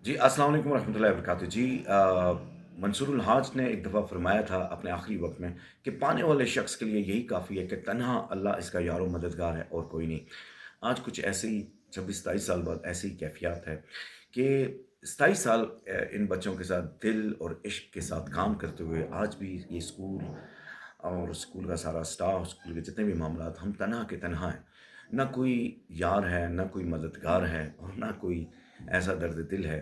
जी, अस्सलाम वालेकुम रहमतुल्लाहि व बरकातहू। जी, मंसूरुल हाज ने एक दफ़ा फ़रमाया था अपने आखिरी वक़्त में कि पाने वाले शख़्स के लिए यही काफ़ी है कि तन्हा अल्लाह इसका यारो मददगार है और कोई नहीं। आज कुछ ऐसे ही 26-27 साल बाद ऐसी ही कैफ़ियत है कि 27 साल इन बच्चों के साथ दिल और इश्क के साथ काम करते हुए आज भी ये स्कूल और स्कूल का सारा स्टाफ़, स्कूल के जितने भी मामलात, हम तन्हा के तन्हा हैं। ना कोई यार है, ना कोई मददगार है और ना कोई ऐसा दर्द दिल है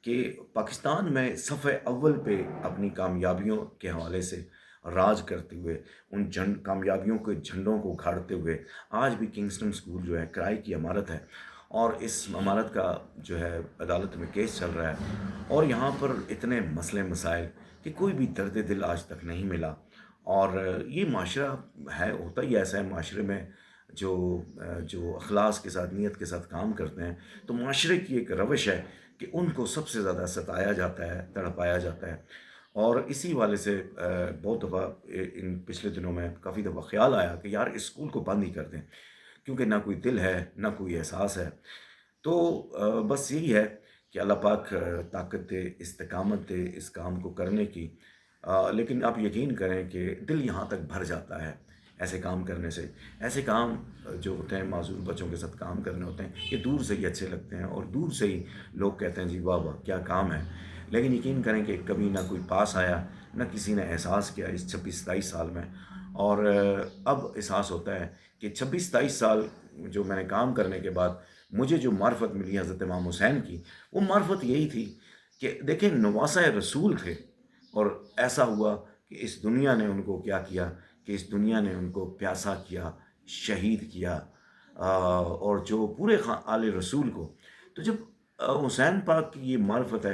कि पाकिस्तान में सफ़े अव्वल पे अपनी कामयाबियों के हवाले से राज करते हुए, उन कामयाबियों के झंडों को गाड़ते हुए आज भी किंगस्टन स्कूल जो है किराए की इमारत है और इस इमारत का जो है अदालत में केस चल रहा है और यहाँ पर इतने मसले मसाइल कि कोई भी दर्द दिल आज तक नहीं मिला। और ये माशरा है, होता ही ऐसा है माशरे में जो जो अखलास के साथ, नीयत के साथ काम करते हैं, तो माशरे की एक रवश है कि उनको सबसे ज़्यादा सताया जाता है, तड़पाया जाता है। और इसी वाले से बहुत दफ़ा इन पिछले दिनों में काफ़ी दफ़ा ख़्याल आया कि यार इस स्कूल को बंद ही कर दें, क्योंकि ना कोई दिल है, ना कोई एहसास है। तो बस यही है कि अल्लाह पाक ताकत दे, इस्तिकामत दे इस काम को करने की। लेकिन आप यकीन करें कि दिल यहाँ तक भर जाता है ऐसे काम करने से। ऐसे काम जो होते हैं माज़ूर बच्चों के साथ काम करने होते हैं, ये दूर से ही अच्छे लगते हैं और दूर से ही लोग कहते हैं जी वाह वाह क्या काम है। लेकिन यकीन करें कि कभी ना कोई पास आया, ना किसी ने एहसास किया इस 26-27 साल में। और अब एहसास होता है कि 26-27 साल जो मैंने काम करने के बाद मुझे जो मार्फत मिली हज़रत इमाम हुसैन की, वो मार्फत यही थी कि देखिए नवासा रसूल थे और ऐसा हुआ कि इस दुनिया ने उनको क्या किया कि इस दुनिया ने उनको प्यासा किया, शहीद किया। और जो पूरे आले रसूल को, तो जब हुसैन पाक की ये मार्फत है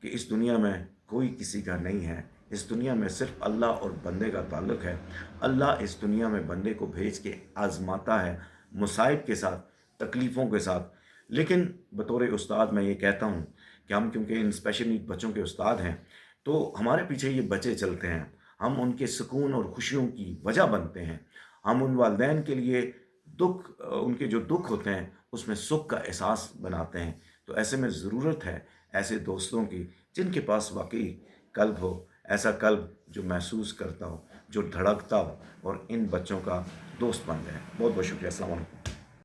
कि इस दुनिया में कोई किसी का नहीं है, इस दुनिया में सिर्फ अल्लाह और बंदे का ताल्लुक़ है। अल्लाह इस दुनिया में बंदे को भेज के आज़माता है, मुसाइब के साथ, तकलीफ़ों के साथ। लेकिन बतौर उस्ताद मैं ये कहता हूँ कि हम क्योंकि इन स्पेशल नीड बच्चों के उस्ताद हैं, तो हमारे पीछे ये बच्चे चलते हैं। हम उनके सुकून और खुशियों की वजह बनते हैं। हम उन वालिदैन के लिए उनके जो दुःख होते हैं, उसमें सुख का एहसास बनाते हैं। तो ऐसे में ज़रूरत है ऐसे दोस्तों की, जिनके पास वाक़ई कल्ब हो, ऐसा कल्ब जो महसूस करता हो, जो धड़कता हो और इन बच्चों का दोस्त बन जाए। बहुत-बहुत शुक्रिया। अस्सलाम वालेकुम।